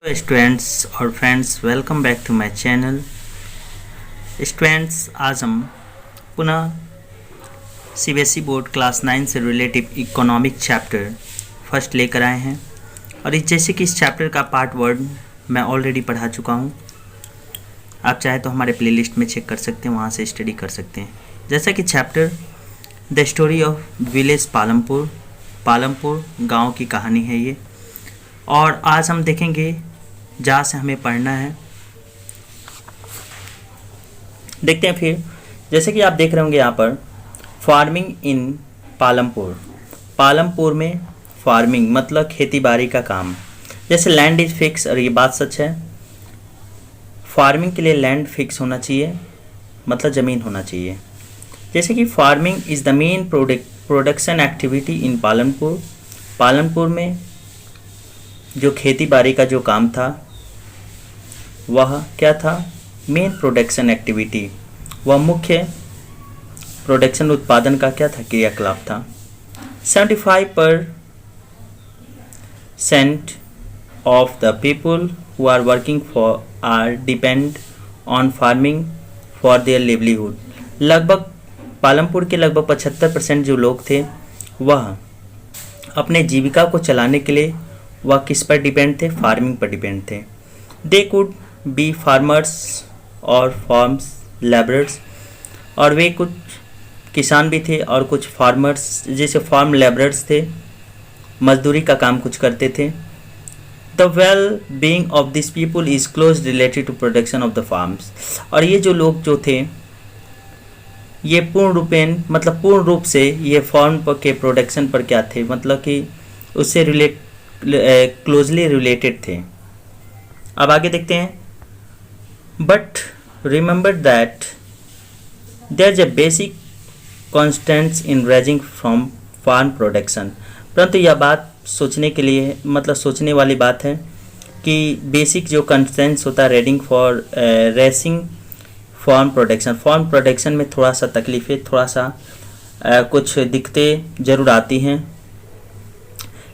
Students और friends, welcome back to my channel. Students, आज हम पुनः सीबीएसई बोर्ड क्लास 9 से रिलेटिव इकोनॉमिक चैप्टर फर्स्ट लेकर आए हैं। और जैसे कि इस चैप्टर का पार्ट 1 मैं ऑलरेडी पढ़ा चुका हूं। आप चाहे तो हमारे प्लेलिस्ट में चेक कर सकते हैं, वहां से स्टडी कर सकते हैं। जैसा कि chapter the story of village Palampur गाँव की कहानी है ये। और आज हम देखेंगे जहाँ से हमें पढ़ना है। देखते हैं फिर। जैसे कि आप देख रहे होंगे यहाँ पर फार्मिंग इन पालमपुर में फार्मिंग मतलब खेती बाड़ी का काम। जैसे लैंड इज फिक्स, और ये बात सच है। फार्मिंग के लिए लैंड फिक्स होना चाहिए, मतलब ज़मीन होना चाहिए। जैसे कि farming is the main production activity in Palampur में जो खेती बाड़ी का जो काम था वह क्या था? मेन प्रोडक्शन एक्टिविटी, वह मुख्य प्रोडक्शन उत्पादन का क्या था? क्रियाकलाप था। 75% of the people who are working for are depend on farming for their livelihood. लगभग पालमपुर के लगभग 75% जो लोग थे वह अपने जीविका को चलाने के लिए वह किस पर डिपेंड थे? फार्मिंग पर डिपेंड थे। दे कुड बी फार्मर्स और फार्म्स लेबरर्स, और वे कुछ किसान भी थे और कुछ फार्मर्स जैसे फार्म लेबरर्स थे, मजदूरी का काम कुछ करते थे। The well being of this people is close related to production of the farms. और ये जो लोग जो थे ये पूर्ण रूप से ये फार्म के प्रोडक्शन पर क्या थे? मतलब कि उससे क्लोजली रिलेटेड थे। अब आगे देखते हैं। But remember that there is a basic constants in raising from farm production. परंतु यह बात सोचने के लिए सोचने वाली बात है कि बेसिक जो कॉन्स्टेंट्स होता है रेसिंग फार्म प्रोडक्शन में थोड़ा सा तकलीफ़ें, थोड़ा सा कुछ दिक्कतें ज़रूर आती हैं।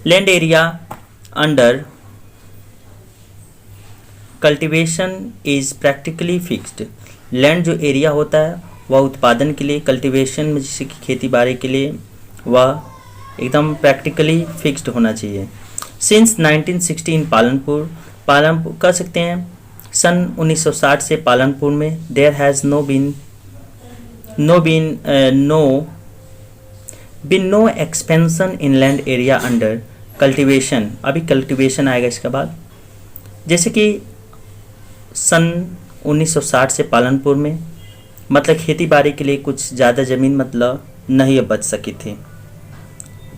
Land area under cultivation is practically fixed. Land जो एरिया होता है वह उत्पादन के लिए, कल्टीवेशन में जैसे कि खेती बाड़ी के लिए, वह एकदम प्रैक्टिकली फिक्स्ड होना चाहिए। सिंस 1960 इन पालनपुर कह सकते हैं सन 1960 से पालनपुर में there has no expansion in land area under cultivation. अभी कल्टीवेशन आएगा इसके बाद। जैसे कि सन 1960 से पालनपुर में मतलब खेती बाड़ी के लिए कुछ ज़्यादा ज़मीन नहीं बच सकी थी।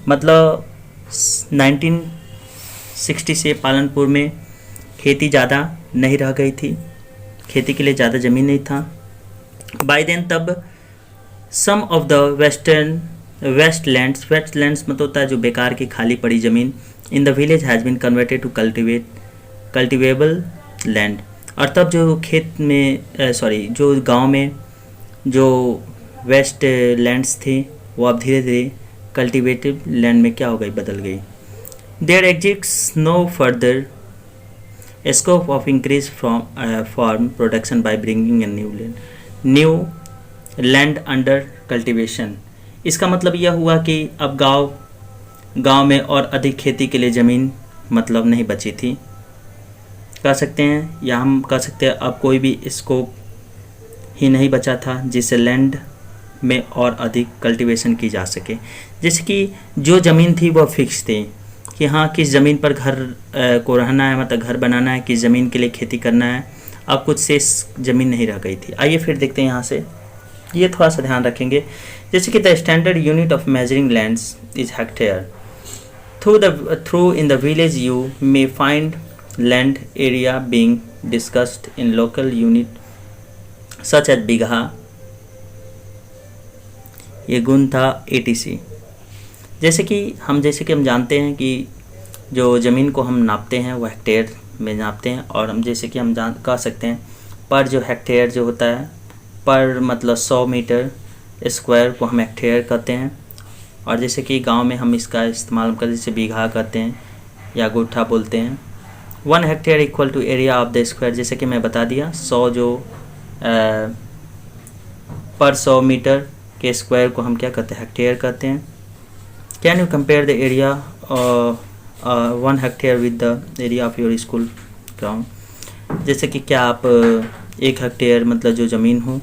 1960 से पालनपुर में खेती ज़्यादा नहीं रह गई थी, खेती के लिए ज़्यादा ज़मीन नहीं था। बाय देन तब सम ऑफ द वेस्टलैंड्स मतलब होता है जो बेकार की खाली पड़ी ज़मीन in the village has been converted to cultivable land. और तब जो जो गांव में जो वेस्ट लैंड्स थे वो अब धीरे धीरे कल्टिवेटिव लैंड में क्या हो गई? बदल गई। There exists no further scope of increase farm production by bringing a new land under cultivation. इसका मतलब यह हुआ कि अब गांव में और अधिक खेती के लिए ज़मीन नहीं बची थी, कह सकते हैं, या हम कह सकते हैं अब कोई भी स्कोप ही नहीं बचा था जिससे लैंड में और अधिक कल्टीवेशन की जा सके। जैसे कि जो ज़मीन थी वह फिक्स थी कि हाँ किस ज़मीन पर घर को रहना है, घर बनाना है, किस ज़मीन के लिए खेती करना है। अब कुछ शेष ज़मीन नहीं रह गई थी। आइए फिर देखते हैं यहाँ से, ये थोड़ा सा ध्यान रखेंगे। जैसे कि the standard unit of measuring lands is hectare. Through in the village you may find land area being discussed in local unit such as bigha, ये गुण था etc। जैसे कि हम जानते हैं कि जो ज़मीन को हम नापते हैं वो हेक्टेयर में नापते हैं, और हम जैसे कि हम कह सकते हैं पर जो हेक्टेयर जो होता है पर 100 मीटर स्क्वायर को हम हेक्टेयर कहते हैं। और जैसे कि गांव में हम इसका इस्तेमाल करते जैसे बीघा कहते हैं या गुट्ठा बोलते हैं। 1 hectare equal to area of the square, जैसे कि मैं बता दिया 100 जो पर 100 मीटर के स्क्वायर को हम क्या कहते हैं, हेक्टेयर कहते हैं। Can you compare the area 1 hectare with the area of your school ground, जैसे कि क्या आप 1 हेक्टेयर मतलब जो ज़मीन हो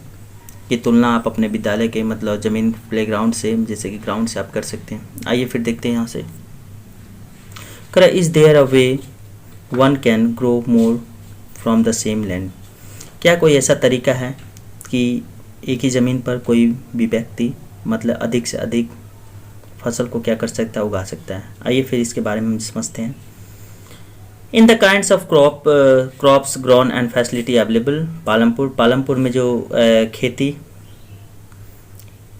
की तुलना आप अपने विद्यालय के मतलब ज़मीन प्लेग्राउंड से, जैसे कि ग्राउंड से आप कर सकते हैं। आइए फिर देखते हैं यहाँ से। करा is there a way one can grow more from the same land, क्या कोई ऐसा तरीका है कि एक ही ज़मीन पर कोई भी व्यक्ति मतलब अधिक से अधिक फसल को क्या कर सकता है, उगा सकता है। आइए फिर इसके बारे में समझते हैं। In the kinds of crops grown and facility available Palampur में जो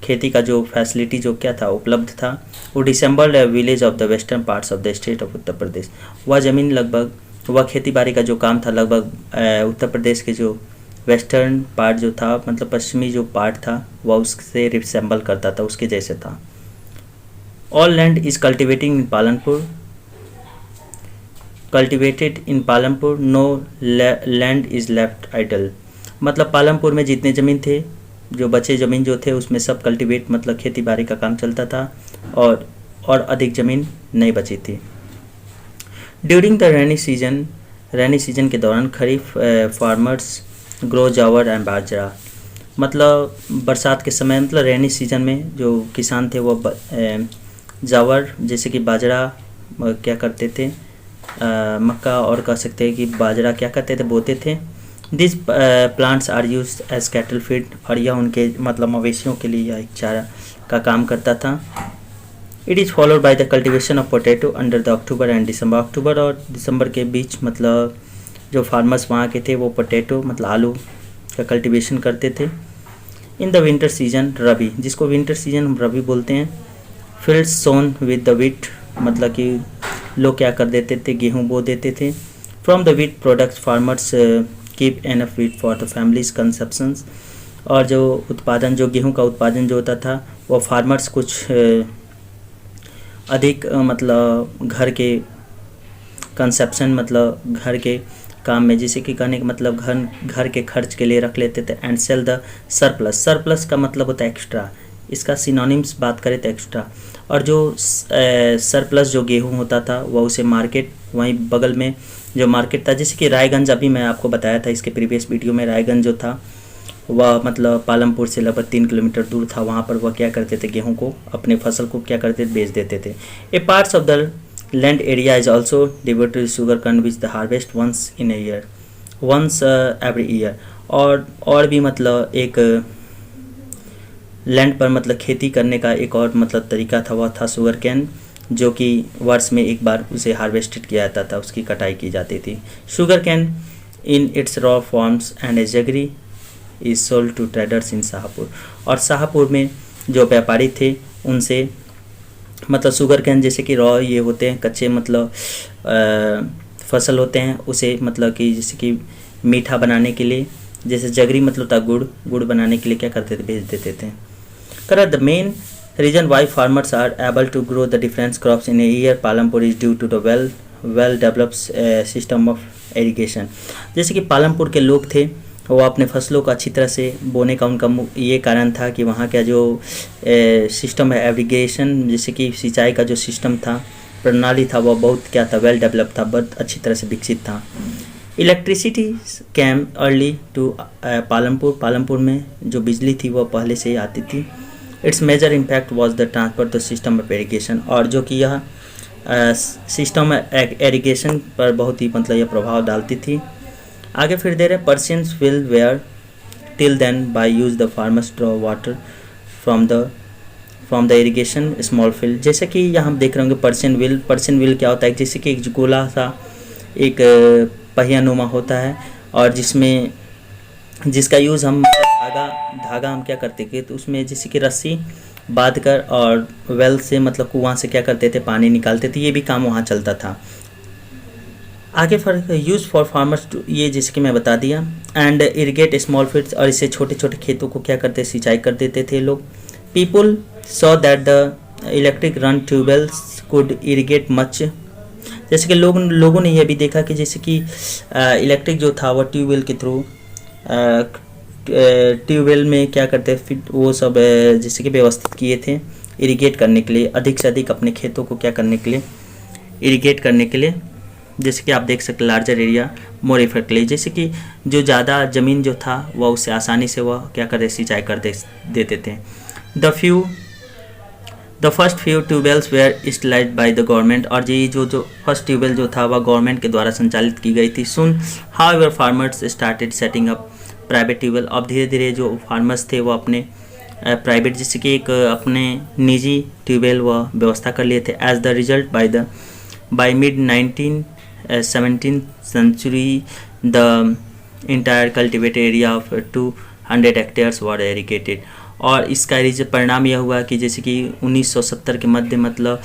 खेती का जो फैसिलिटी जो क्या था उपलब्ध था, वो dismembered village of the western parts of the state of Uttar Pradesh, वह ज़मीन लगभग वह खेती बाड़ी का जो काम था लगभग उत्तर प्रदेश के जो वेस्टर्न पार्ट जो था मतलब पश्चिमी जो पार्ट था वह उससे रिसेंबल करता था, उसके जैसे था। All land is cultivated in Palampur, no land is left idle, मतलब पालमपुर में जितने ज़मीन थे जो बचे ज़मीन जो थे उसमें सब कल्टिवेट मतलब खेती बाड़ी का काम चलता था और अधिक ज़मीन नहीं बची थी। ड्यूरिंग द रेनी सीजन के दौरान खरीफ फार्मर्स ग्रो जावर एंड बाजरा, मतलब बरसात के समय मतलब रेनी सीजन में जो किसान थे वो जावर जैसे कि बाजरा क्या करते थे, मक्का और कह सकते हैं कि बाजरा क्या करते थे, बोते थे। This plants are use as cattle feed, और यह उनके मतलब मवेशियों के लिए यह एक चारा का काम करता था। It is followed by the cultivation of potato under the October and December, अक्टूबर और दिसंबर के बीच मतलब जो फार्मर्स वहाँ के थे वो पोटैटो मतलब आलू का कल्टिवेशन करते थे। इन द विंटर सीजन रबी, जिसको विंटर सीजन हम रबी बोलते हैं, fields Son with the wheat, मतलब कि लोग क्या कर देते थे, गेहूँ बो देते थे। From the wheat products farmers keep enough wheat for the families consumptions, और जो उत्पादन जो गेहूँ का उत्पादन जो होता था वो फार्मर्स कुछ अधिक मतलब घर के कंजप्शन मतलब घर के काम में, जैसे कि कहने का मतलब घर के खर्च के लिए रख लेते थे। एंड सेल द सरप्लस का मतलब होता है एक्स्ट्रा, इसका सिनोनिम्स बात करें तो एक्स्ट्रा, और जो सरप्लस जो गेहूं होता था वह उसे मार्केट वहीं बगल में जो मार्केट था, जैसे कि रायगंज, अभी मैं आपको बताया था इसके प्रीवियस वीडियो में, रायगंज जो था वह मतलब पालमपुर से लगभग 3 किलोमीटर दूर था। वहाँ पर वह क्या करते थे, गेहूं को अपने फसल को क्या करते थे, बेच देते थे। A parts of the land area is also devoted to sugar cane which the harvest once every year, और भी मतलब एक लैंड पर मतलब खेती करने का एक और मतलब तरीका था, वह था शुगर कैन, जो कि वर्ष में एक बार उसे हार्वेस्टेड किया जाता था, उसकी कटाई की जाती थी। Sugar cane in its raw forms and jaggery is sold to traders in Shahpur, और शाहपुर में जो व्यापारी थे उनसे मतलब शुगर कैन जैसे कि रॉ ये होते हैं कच्चे मतलब फसल होते हैं, उसे मतलब कि जैसे कि मीठा बनाने के लिए, जैसे जगरी मतलब था गुड़ बनाने के लिए क्या करते थे, बेच देते थे। Correct, the main reason why farmers are able to grow the different crops in a year Palampur is due to the well developed system of irrigation, जैसे कि पालमपुर के लोग थे वो अपने फसलों को अच्छी तरह से बोने का उनका ये कारण था कि वहाँ का जो सिस्टम है इरिगेशन, जैसे कि सिंचाई का जो सिस्टम था, प्रणाली था, वह बहुत क्या था, वेल डेवलप था, बहुत अच्छी तरह से विकसित था। Electricity came early to Palampur में जो बिजली थी वह पहले से ही आती थी। Its major impact was the transport the system of irrigation, और जो कि यह सिस्टम इरिगेशन पर बहुत ही मतलब यह प्रभाव डालती थी। आगे फिर दे रहे Persian wheels were till then by use the farmers draw water from the irrigation small field, जैसे कि यहाँ हम देख रहे होंगे पर्शियन विल क्या होता है, जैसे कि एक गोला सा एक पहिया नुमा होता है, और जिसका यूज़ हम धागा हम क्या करते थे, तो उसमें जैसे कि रस्सी बांध कर और वेल से मतलब कुआं से क्या करते थे, पानी निकालते थे, ये भी काम वहाँ चलता था। आगे फर्क यूज़ फॉर फार्मर्स टू, ये जैसे कि मैं बता दिया, एंड इरिगेट स्मॉल फील्ड्स, और इससे छोटे छोटे खेतों को क्या करते, सिंचाई कर देते थे लोग। People saw that the electric run tube wells could irrigate much, जैसे कि लोगों ने यह भी देखा कि जैसे कि इलेक्ट्रिक जो था वो ट्यूबवेल के थ्रू, ट्यूबवेल में क्या करते हैं फिर वो सब जैसे कि व्यवस्थित किए थे इरिगेट करने के लिए, अधिक से अधिक अपने खेतों को क्या करने के लिए, इरिगेट करने के लिए। जैसे कि आप देख सकते लार्जर एरिया मोर इफेक्टली, जैसे कि जो ज़्यादा ज़मीन जो था वह उसे आसानी से वह क्या करते सिंचाई कर देते थे। The first few tubewells were stabilized by the government, और ये जो फर्स्ट ट्यूबवेल जो था वह गवर्नमेंट के द्वारा संचालित की गई थी। Soon however farmers started setting up private tubewell, अब धीरे धीरे जो फार्मर्स थे वो अपने प्राइवेट जैसे कि एक अपने निजी ट्यूबवेल वह व्यवस्था कर लिए थे। As the result by mid 17th century the entire cultivated area of 200 hectares were irrigated, और इसका परिणाम यह हुआ कि जैसे कि 1970 के मध्य मतलब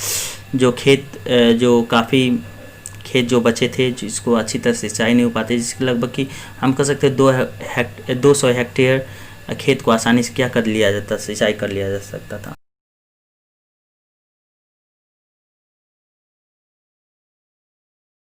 जो काफ़ी खेत जो बचे थे जिसको अच्छी तरह से सिंचाई नहीं हो पाते, जिसके लगभग कि हम कह सकते हैं 200 हेक्टेयर खेत को आसानी से क्या कर लिया जाता, सिंचाई कर लिया जा सकता था।